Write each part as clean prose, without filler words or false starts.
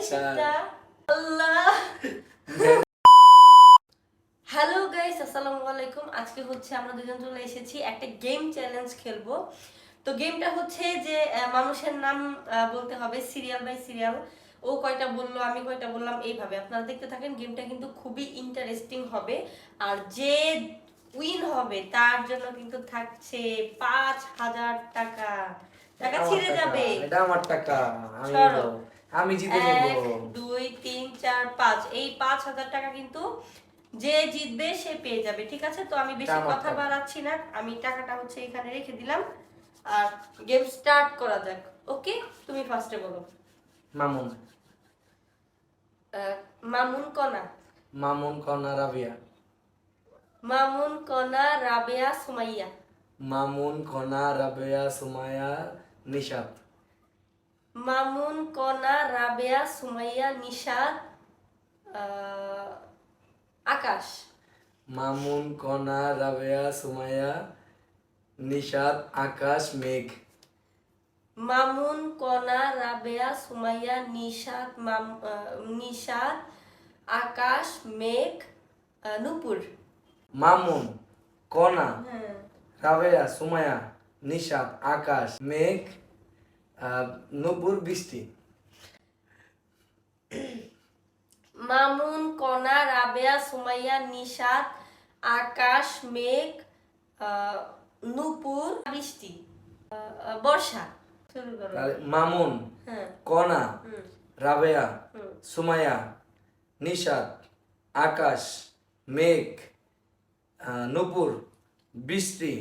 শিশিরটা আল্লাহ। Hello guys, আসসালামু আলাইকুম। আজকে হচ্ছে আমরা দুজন চলে এসেছি একটা গেম চ্যালেঞ্জ খেলবো। তো গেমটা হচ্ছে যে মানুষের নাম বলতে হবে সিরিয়াল বাই সিরিয়াল। ও কয়টা বললো, আমি কয়টা বললাম, এইভাবে আপনারা দেখতে থাকেন। গেমটা কিন্তু খুবই ইন্টারেস্টিং হবে। আর যে উইন হবে তার জন্য কিন্তু থাকছে 5,000 টাকা। টাকা ছিঁড়ে যাবে। এটা আমার টাকা, সরো। আমি জিতে নেব। 1 2 3 4 5, এই 5,000 টাকা কিন্তু যে জিতবে সে পেয়ে যাবে। ঠিক আছে, তো আমি বেশি কথা বাড়াচ্ছি না, আমি টাকাটা হচ্ছে এখানে রেখে দিলাম। আর গেম স্টার্ট করা যাক। ওকে, তুমি ফার্স্টে বলো। মামুন। মামুন কনা। মামুন কনা রাবিয়া। মামুন কনা রাবেয়া সুমাইয়া। মামুন কনা রাবিয়া সুমাইয়া নিশাত। মামুন কনা রাবেয়া সুমাইয়া নিশাত আকাশ। মামুন কনা রাবিয়া সুমাইয়া নিশাত আকাশ মেঘ। মামুন কনা রাবেয়া সুমাইয়া নিশাত নিশাত আকাশ মেঘ নূপুর। মামুন কনা হ্যাঁ। রাবিয়া সুমাইয়া নিশাত আকাশ মেঘ নূপুর বৃষ্টি। মামুন কনা রাবেয়া সুমাইয়া নিশাত আকাশ মেঘ নূপুর বৃষ্টি বর্ষা। শুরু করো। মামুন হ্যাঁ। কনা হুম। রাবেয়া হুম। সুমাইয়া নিশাত আকাশ মেঘ নূপুর বৃষ্টি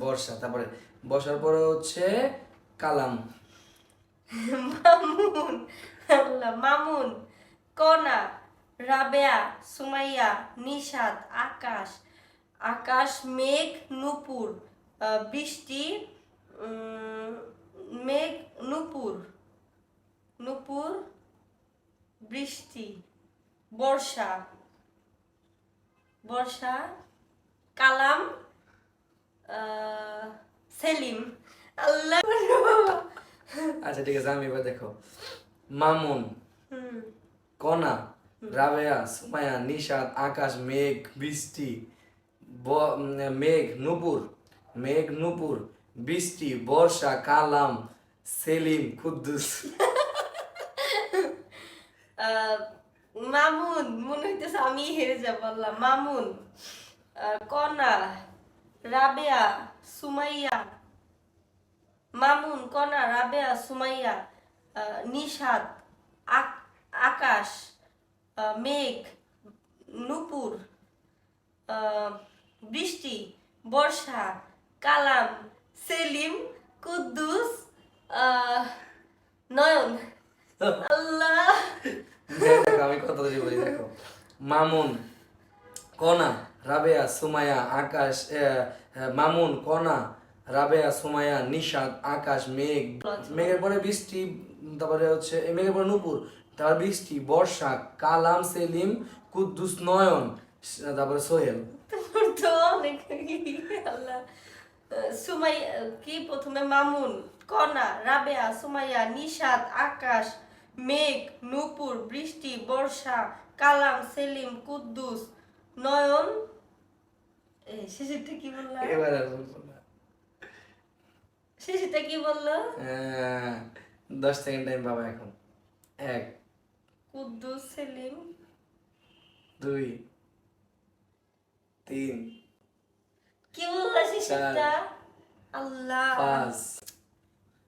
বর্ষা। তারপরে বর্ষার পরে হচ্ছে কালাম। মামুন মামুন কনা রাবেয়া সুমাইয়া নিশাত আকাশ আকাশ মেঘ নূপুর বৃষ্টি মেঘ নূপুর নূপুর বৃষ্টি বর্ষা বর্ষা কালাম সেলিম। আল্লাহ। আচ্ছা ঠিক আছে, আমি এবার দেখো। মামুন হুম। কনা রাবেয়া সুমাইয়া নিশাত আকাশ মেঘ বৃষ্টি মেঘ নূপুর বৃষ্টি বর্ষা কালাম সেলিম কুদ্দুস। মামুন মনে হইতেছে আমি হেরে যাব। বললাম মামুন কনা রাবেয়া সুমাইয়া। মামুন কনা রাবেয়া সুমাইয়া নিশাত আকাশ মেঘ নূপুর বৃষ্টি বর্ষা কালাম সেলিম কুদ্দুস নয়ন। আল্লাহ। দেখো আমি কত বলি, দেখো। মামুন কনা রাবেয়া সুমাইয়া আকাশ মামুন কনা রাবেয়া সুমাইয়া নিশাত আকাশ মেঘ, মেঘের পরে বৃষ্টি, তারপরে হচ্ছে মেঘের পরে নূপুর, তারপর বৃষ্টি বর্ষা কালাম সেলিম কুদ্দুস নয়ন, তারপরে সোহেল। তো অনেক আল্লাহ। সুমাইয়া কি প্রথমে মামুন কনা রাবেয়া সুমাইয়া নিশাত আকাশ মেঘ নূপুর বৃষ্টি বর্ষা কালাম সেলিম কুদ্দুস নয়ন। শেষেরটা কি বললাম? এবার আর বলবো না। শেষেরটা কি বললো? 10 সেকেন্ড টাইম পাবা এখন। 1 কুদ্দুস সেলিম 2 3 কি বললা শেষেরটা? আল্লাহ 5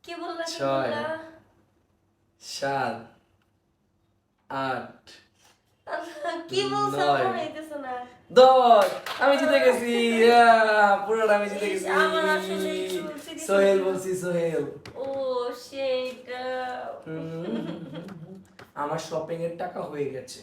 কি বললা? 6 7 8 কি বলছো? নয়। মনে হইতেছে না। 10। আমি জিতে গেছি, পুরোটা আমি জিতে গেছি। আমার আসলে একটু serious সোহেল হচ্ছিল। বলছি, সোহেল। ও সেটা আমার শপিং এর টাকা হয়ে গেছে।